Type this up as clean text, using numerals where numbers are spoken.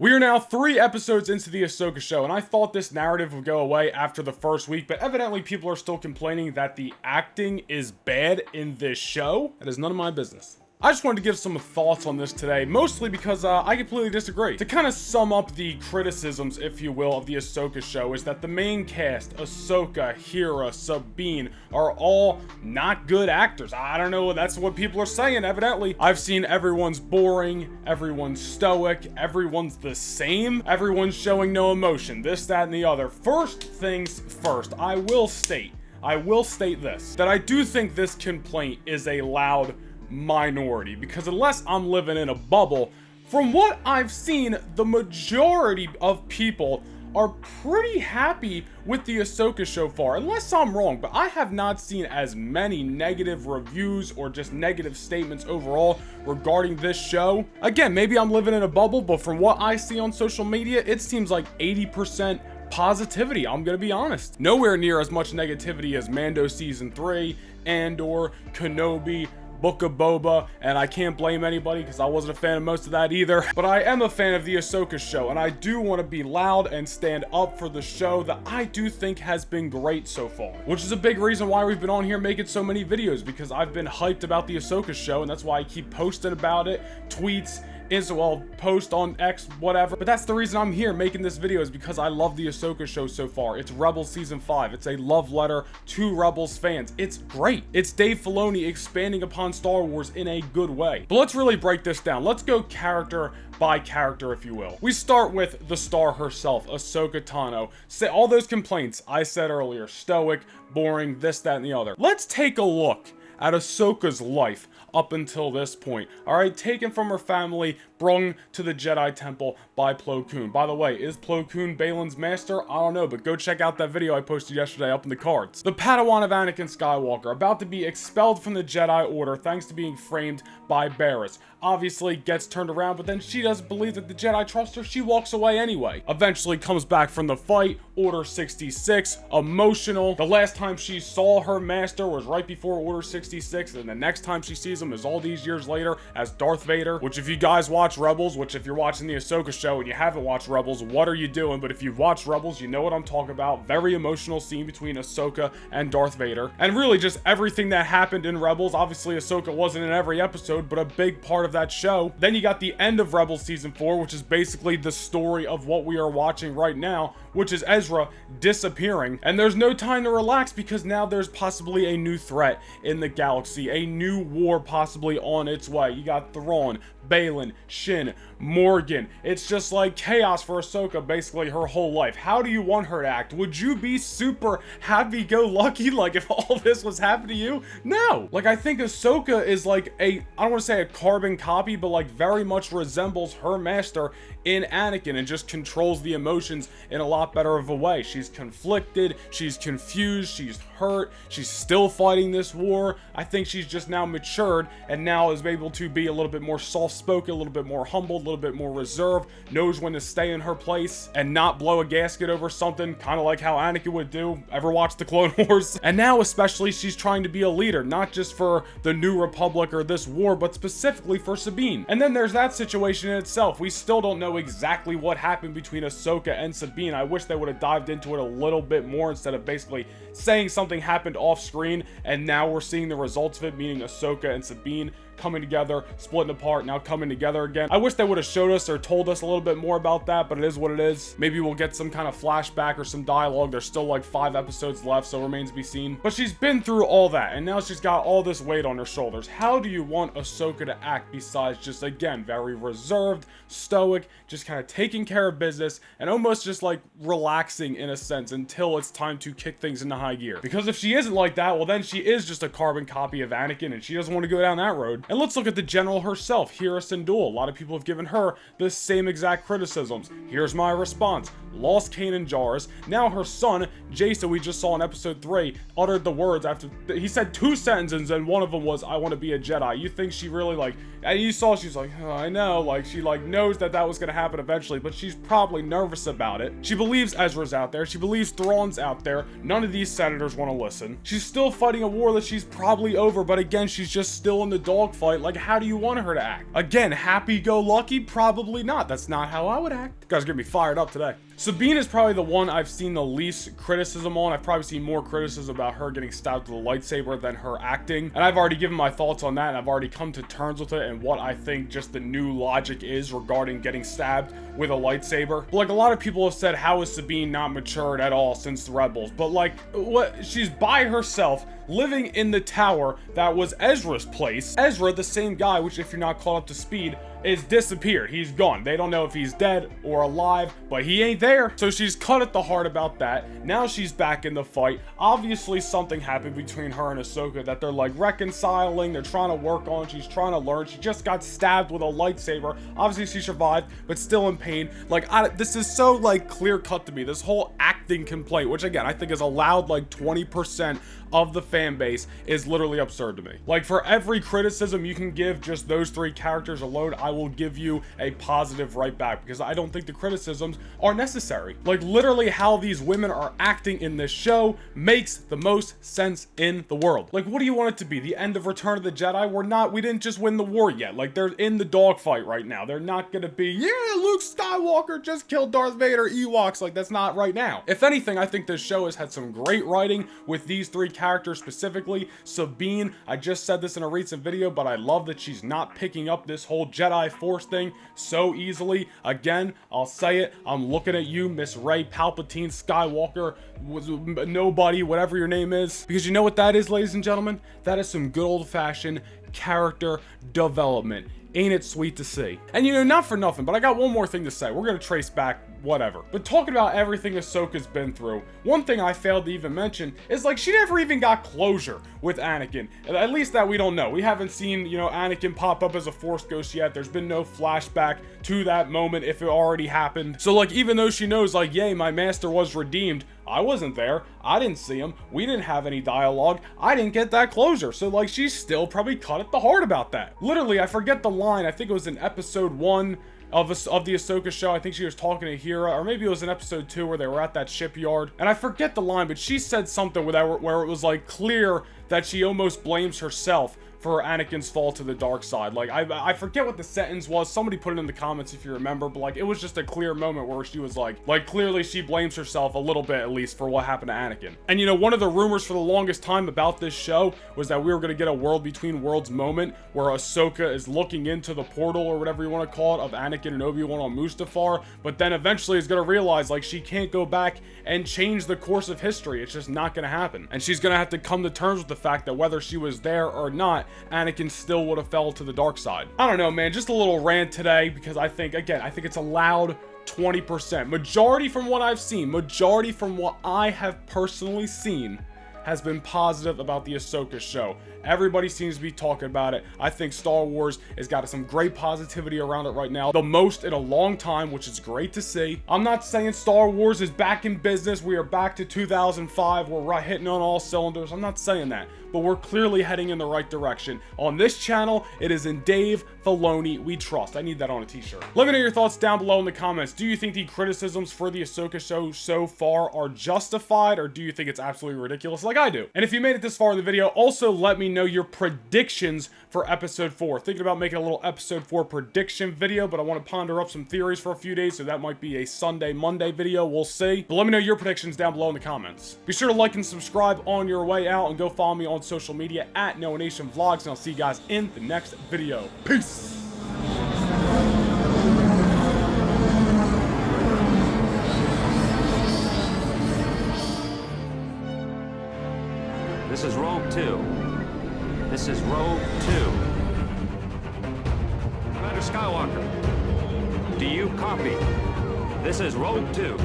We are now 3 episodes into the Ahsoka show, and I thought this narrative would go away after the first week, but evidently people are still complaining that the acting is bad in this show. That is none of my business. I just wanted to give some thoughts on this today, mostly because I completely disagree. To kind of sum up the criticisms, if you will, of the Ahsoka show is that the main cast, Ahsoka, Hera, Sabine, are all not good actors. I don't know, that's what people are saying, evidently. I've seen everyone's boring, everyone's stoic, everyone's the same, everyone's showing no emotion, this, that, and the other. First things first, I will state this, that I do think this complaint is a loud minority, because unless I'm living in a bubble, from what I've seen, the majority of people are pretty happy with the Ahsoka show far, unless I'm wrong, but I have not seen as many negative reviews or just negative statements overall regarding this show. Again, maybe I'm living in a bubble, but from what I see on social media, it seems like 80% positivity, I'm gonna be honest. Nowhere near as much negativity as Mando Season 3, Andor, Kenobi, Book of Boba, and I can't blame anybody because I wasn't a fan of most of that either. But I am a fan of the Ahsoka show, and I do want to be loud and stand up for the show that I do think has been great so far. Which is a big reason why we've been on here making so many videos, because I've been hyped about the Ahsoka show, and that's why I keep posting about it, tweets, well, post on X, whatever. But that's the reason I'm here making this video, is because I love the Ahsoka show so far. It's Rebels Season 5. It's a love letter to Rebels fans. It's great. It's Dave Filoni expanding upon Star Wars in a good way. But let's really break this down. Let's go character by character, if you will. We start with the star herself, Ahsoka Tano. Say all those complaints I said earlier, stoic, boring, this, that, and the other. Let's take a look at Ahsoka's life up until this point. Alright, taken from her family, brung to the Jedi Temple by Plo Koon. By the way, is Plo Koon Balin's master? I don't know, but go check out that video I posted yesterday up in the cards. The Padawan of Anakin Skywalker, about to be expelled from the Jedi Order thanks to being framed by Barriss. Obviously gets turned around, but then she doesn't believe that the Jedi trust her. She walks away anyway. Eventually comes back from the fight, Order 66, emotional. The last time she saw her master was right before Order 66, and the next time she sees him is all these years later as Darth Vader, which if you guys watch Rebels, which if you're watching the Ahsoka show and you haven't watched Rebels, what are you doing? But if you've watched Rebels, you know what I'm talking about. Very emotional scene between Ahsoka and Darth Vader. And really just everything that happened in Rebels. Obviously Ahsoka wasn't in every episode, but a big part of that show. Then you got the end of Rebels Season 4, which is basically the story of what we are watching right now, which is Ezra disappearing. And there's no time to relax, because now there's possibly a new threat in the galaxy, a new war possibly on its way. You got Thrawn, Balin, Shin, Morgan. It's just like chaos for Ahsoka basically her whole life. How do you want her to act? Would you be super happy-go-lucky like if all this was happening to you? No. Like, I think Ahsoka is like I don't want to say a carbon copy, but like very much resembles her master in Anakin, and just controls the emotions in a lot better of a way. She's conflicted, she's confused, she's hurt, she's still fighting this war. I think she's just now matured and now is able to be a little bit more soft-spoken, a little bit more humble, a little bit more reserved, knows when to stay in her place and not blow a gasket over something, kind of like how Anakin would do. Ever watch the Clone Wars? And now especially she's trying to be a leader, not just for the New Republic or this war, but specifically for Sabine. And then there's that situation in itself. We still don't know exactly what happened between Ahsoka and Sabine. I wish they would have dived into it a little bit more instead of basically saying something happened off screen and now we're seeing the results of it, meaning Ahsoka and Sabine coming together, splitting apart, now coming together again. I wish they would have showed us or told us a little bit more about that, but it is what it is. Maybe we'll get some kind of flashback or some dialogue. There's still like 5 episodes left, so it remains to be seen. But she's been through all that, and now she's got all this weight on her shoulders. How do you want Ahsoka to act besides just, again, very reserved, stoic, just kind of taking care of business, and almost just like relaxing in a sense until it's time to kick things into high gear? Because if she isn't like that, well then she is just a carbon copy of Anakin, and she doesn't want to go down that road. And let's look at the general herself, Hera Syndulla. A lot of people have given her the same exact criticisms. Here's my response. Lost Kanan Jarrus. Now her son, Jason, we just saw in episode 3, uttered the words after he said 2 sentences, and one of them was, "I want to be a Jedi." You think she really like And you saw she's like, oh, I know, like she like knows that that was gonna happen eventually, but she's probably nervous about it. She believes Ezra's out there. She believes Thrawn's out there. None of these senators want to listen. She's still fighting a war that she's probably over, but again, she's just still in the dogfight. Like, how do you want her to act? Again, happy-go-lucky? Probably not. That's not how I would act. You guys get me fired up today. Sabine is probably the one I've seen the least criticism on. I've probably seen more criticism about her getting stabbed with a lightsaber than her acting. And I've already given my thoughts on that, and I've already come to terms with it and what I think just the new logic is regarding getting stabbed with a lightsaber. But like, a lot of people have said, how is Sabine not matured at all since the Rebels? But like, what? She's by herself, living in the tower that was Ezra's place. Ezra, the same guy, which if you're not caught up to speed, is disappeared. He's gone. They don't know if he's dead or alive, but he ain't there. So she's cut at the heart about that. Now she's back in the fight. Obviously something happened between her and Ahsoka that they're like reconciling. They're trying to work on. She's trying to learn. She just got stabbed with a lightsaber. Obviously she survived, but still in pain. Like, this is so like clear cut to me. This whole acting complaint, which again, I think is allowed like 20% of the fan base, is literally absurd to me. Like, for every criticism you can give just those 3 characters alone, I will give you a positive right back, because I don't think the criticisms are necessary. Like, literally how these women are acting in this show makes the most sense in the world. Like, what do you want it to be? The end of Return of the Jedi? We didn't just win the war yet. Like, they're in the dogfight right now. They're not gonna be, yeah, Luke Skywalker just killed Darth Vader, Ewoks. Like, that's not right now. If anything, I think this show has had some great writing with these 3 characters specifically. Sabine, I just said this in a recent video, but I love that she's not picking up this whole Jedi Force thing so easily. Again, I'll say it, I'm looking at you, Miss Rey Palpatine Skywalker, nobody, whatever your name is, because you know what that is, ladies and gentlemen? That is some good old-fashioned character development. Ain't it sweet to see? And you know, not for nothing, but I got one more thing to say. We're gonna trace back whatever. But talking about everything Ahsoka's been through, one thing I failed to even mention is like she never even got closure with Anakin. At least that we don't know. We haven't seen, you know, Anakin pop up as a Force ghost yet. There's been no flashback to that moment if it already happened. So like, even though she knows like, yay, my master was redeemed, I wasn't there. I didn't see him. We didn't have any dialogue. I didn't get that closure. So like, she's still probably cut at the heart about that. Literally, I forget the line. I think it was in episode 1 of the Ahsoka show. I think she was talking to Hera, or maybe it was in episode 2 where they were at that shipyard. And I forget the line, but she said something where it was like clear that she almost blames herself for Anakin's fall to the dark side. Like, I forget what the sentence was. Somebody put it in the comments if you remember, but like, it was just a clear moment where she was like clearly she blames herself a little bit, at least, for what happened to Anakin. And you know, one of the rumors for the longest time about this show was that we were going to get a world between worlds moment where Ahsoka is looking into the portal, or whatever you want to call it, of Anakin and Obi-Wan on Mustafar, but then eventually is going to realize like she can't go back and change the course of history. It's just not going to happen. And she's going to have to come to terms with the fact that whether she was there or not, Anakin still would have fell to the dark side. I don't know, man, just a little rant today, because I think it's a loud 20%. Majority from what I've seen, majority from what I have personally seen, has been positive about the Ahsoka show. Everybody seems to be talking about it. I think Star Wars has got some great positivity around it right now. The most in a long time, which is great to see. I'm not saying Star Wars is back in business. We are back to 2005. We're hitting on all cylinders. I'm not saying that. But we're clearly heading in the right direction. On this channel, it is in Dave Filoni we trust. I need that on a t-shirt. Let me know your thoughts down below in the comments. Do you think the criticisms for the Ahsoka show so far are justified, or do you think it's absolutely ridiculous like I do? And if you made it this far in the video, also let me know your predictions for episode 4. Thinking about making a little episode 4 prediction video, but I want to ponder up some theories for a few days, so that might be a Sunday, Monday video. We'll see. But let me know your predictions down below in the comments. Be sure to like and subscribe on your way out, and go follow me on social media at Noah Nation Vlogs, and I'll see you guys in the next video. Peace! This is Rogue 2. This is Rogue 2. Commander Skywalker, do you copy? This is Rogue 2.